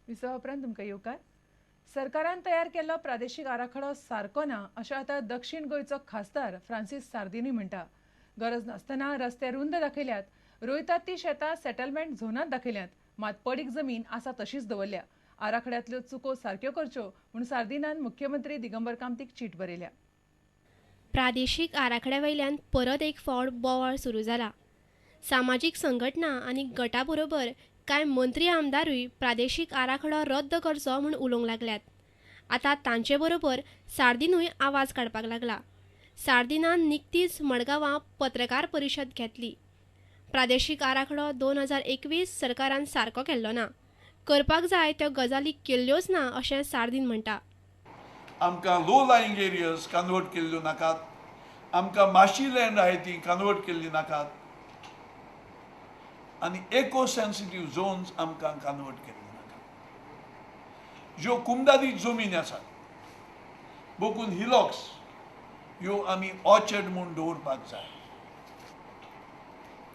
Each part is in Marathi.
विसवा उपरांत तुमकां येवकार. सरकारान तयार केल्लो प्रादेशीक आराखडो सारको ना अशें आतां दक्षिण गोंयचो खासदार फ्रांसीस सार्दिनी म्हणटा. गरज नासतना रस्ते रुंद दाखयल्यात, रोयतात ती शेतां सेटलमेंट झोनांत दाखयल्यात, मात पडीक जमीन आसा तशीच दवरल्या. आराखड्यांतल्यो चुको सारक्यो करच्यो म्हूण सार्दिनान मुख्यमंत्री दिगंबर कामतीक चीट बरयल्या. प्रादेशीक आराखड्या वयल्यान परत एक फावट बोवाळ सुरू जाला. सामाजीक संघटना आनी गटां बरोबर कांय मंत्री आमदारूय प्रादेशीक आराखडो रद्द करचो म्हूण उलोवंक लागल्यात. आतां तांचे बरोबर सार्दिनूय आवाज काडपाक लागला. सार्दिनान निकतीच मडगांवां पत्रकार परिशद घेतली. प्रादेशीक आराखडो 2021 सरकारान सारको केल्लो ना, करपाक जाय त्यो गजाली केल्ल्योच ना अशें सार्दिन म्हणटा. आमकां लो लायंग एरियाज कन्वर्ट केल्ल्यो नाकात, आमकां माशी लँड आहाय ती कन्वर्ट केल्ली नाकात आनी इको सेन्सिटीव झोन्स आमकां कन्वर्ट केल्ले नाकात. ज्यो कुमदादी जमीन आसात, बोकून हिलॉक्स, ह्यो आमी ऑर्चर्ड म्हूण दवरपाक जाय.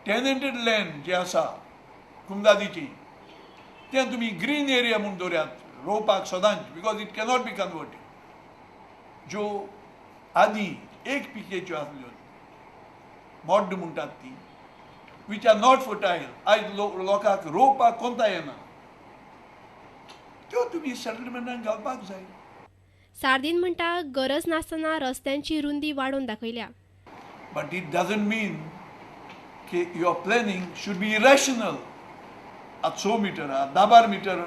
टेनंटेड लँड जे आसा कुमदादीची, तें तुमी ग्रीन एरिया म्हूण दवरयात, रोवपाक सदांच, because it cannot be converted. ज्यो आदी एक पिकेच्यो आसल्यो, मोड्ड म्हणटात ती, विच आर नॉट फर्टायल, आयज लोकांक रोवपाक कोंता येना, त्यो तुमी सेटलमेंटान घालपाक जाय. सार्दिन म्हणटा गरज नासतना रस्त्यांची रुंदी वाडोवन दाखयल्या. बट इट डजंट मीन की your planning should be irrational. आतां 100 मिटर, 10 मिटर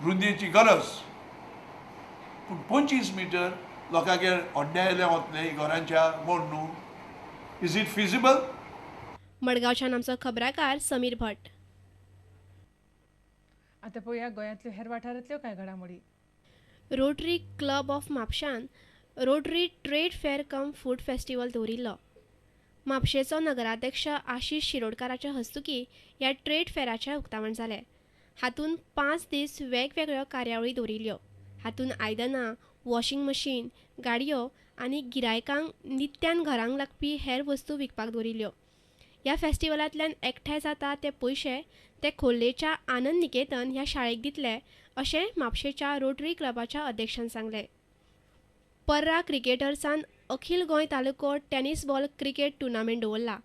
रुंदयेची गरज, पूण 25 मिटर लोकांगेर ओड्ड्यायले वतले घरांच्या म्हूण न्हू. Is it feasible? मडगांवच्यान आमचो खबराकार समीर भट. आतां पळोवया गोंयांतल्यो हेर वाठारांतल्यो कांय घडामोडी. रोटरी क्लब ऑफ म्हापशान Rotary trade fair cum food festival दवरिल्लो. म्हापशेचो नगराध्यक्ष आशीष शिरोडकाराच्या हस्तुकी ह्या ट्रेड फेअराचें उक्तावण जालें. हातूंत 5 दीस वेगवेगळ्यो कार्यावळी दवरिल्ल्यो. हातूंत आयदनां, वॉशिंग मशीन, गाडयो आनी गिरायकांक नित्यान घरांक लागपी हेर वस्तू विकपाक दवरिल्ल्यो. ह्या फेस्टिवलांतल्यान एकठांय जाता ते पयशे ते खोर्लेच्या आनंद निकेतन ह्या शाळेक दितले अशें म्हापशेच्या रोटरी क्लबाच्या अध्यक्षान सांगलें. पर्रा क्रिकेटर्सान अखील गोंय तालुको टेनिस बॉल क्रिकेट टुर्नामेंट दवरला.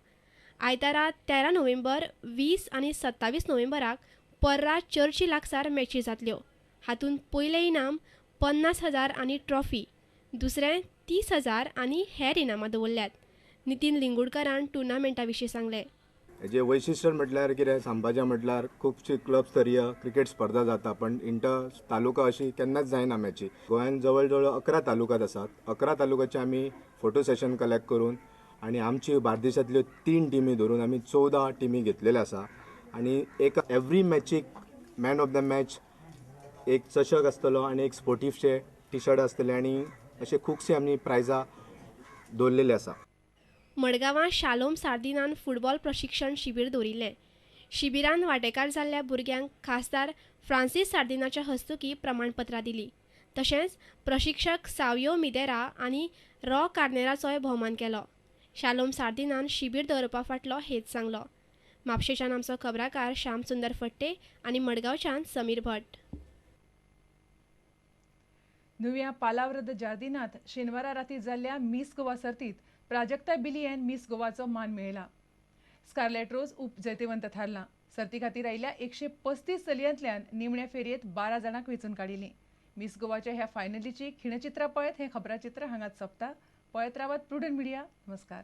आयतारा 13 नोव्हेंबर, 20 आनी 27 नोव्हेंबराक पर्रा चर्ची लागसार मॅची जातल्यो. हातूंत पयलें इनाम 50,000 आनी ट्रॉफी, दुसरें 30,000 आनी हेर इनामां दवरल्यात. नितीन लिंगूडकरान टुर्नामेंटा विशीं सांगलें. हेजे वैशिश्ट्य म्हटल्यार कितें सांगपाचें म्हटल्यार खुबशी क्लब स्तरीय क्रिकेट स्पर्धा जाता, पण इंटर तालुका अशी केन्नाच जायना मॅची. गोंयांत जवळ जवळ 11 तालुकात आसात. 11 तालुकाचे आमी फोटो सेशन कलेक्ट करून आनी आमची बार्देशांतल्यो 3 टिमी धरून आमी 14 टिमी घेतलेले आसा. आनी एक एवरी मॅचीक मॅन ऑफ द मॅच एक चषक आसतलो आनी एक स्पोर्टिफचे टी शर्ट आसतले आनी अशे खुबशे आमी प्रायजां दवरलेली आसा. मडगांवां शालोम सार्दिनान फुटबॉल प्रशिक्षण शिबीर दवरिल्लें. शिबिरान वांटेकार जाल्ल्या भुरग्यांक खासदार फ्रांसीस सार्दिनाच्या हस्तुकी प्रमाणपत्रां दिलीं. तशेंच प्रशिक्षक सावियो मिदेरा आनी रॉ कार्नेराचोय भोवमान केलो. शालोम सार्दिनान शिबीर दवरपा फाटलो हेत सांगलो. म्हापशेच्यान आमचो खबराकार श्याम सुंदर फट्टे आनी मडगांवच्यान समीर भट. नुव्या पालाव्रद जार्दिनांत शेनवारा राती जाल्ल्या मिस गोवा सर्तींत प्राजक्ता बिलियन मिस गोवाचो मान मेळयला. स्कारलेट रोज उप जैतिवंत थारला. सर्ती खातीर आयिल्ल्या 135 चलयांतल्यान निमणे फेरयेंत 12 जाणांक वेंचून काडिल्लीं. मिस गोवाच्या ह्या फायनलीची खिणचित्रां पळयत हें खबराचित्र हांगाच सोंपता. पळयत रावात प्रुडंट मिडिया. नमस्कार.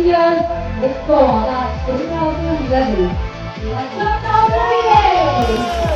Gracias. Es toda. Por una otra. Let's go,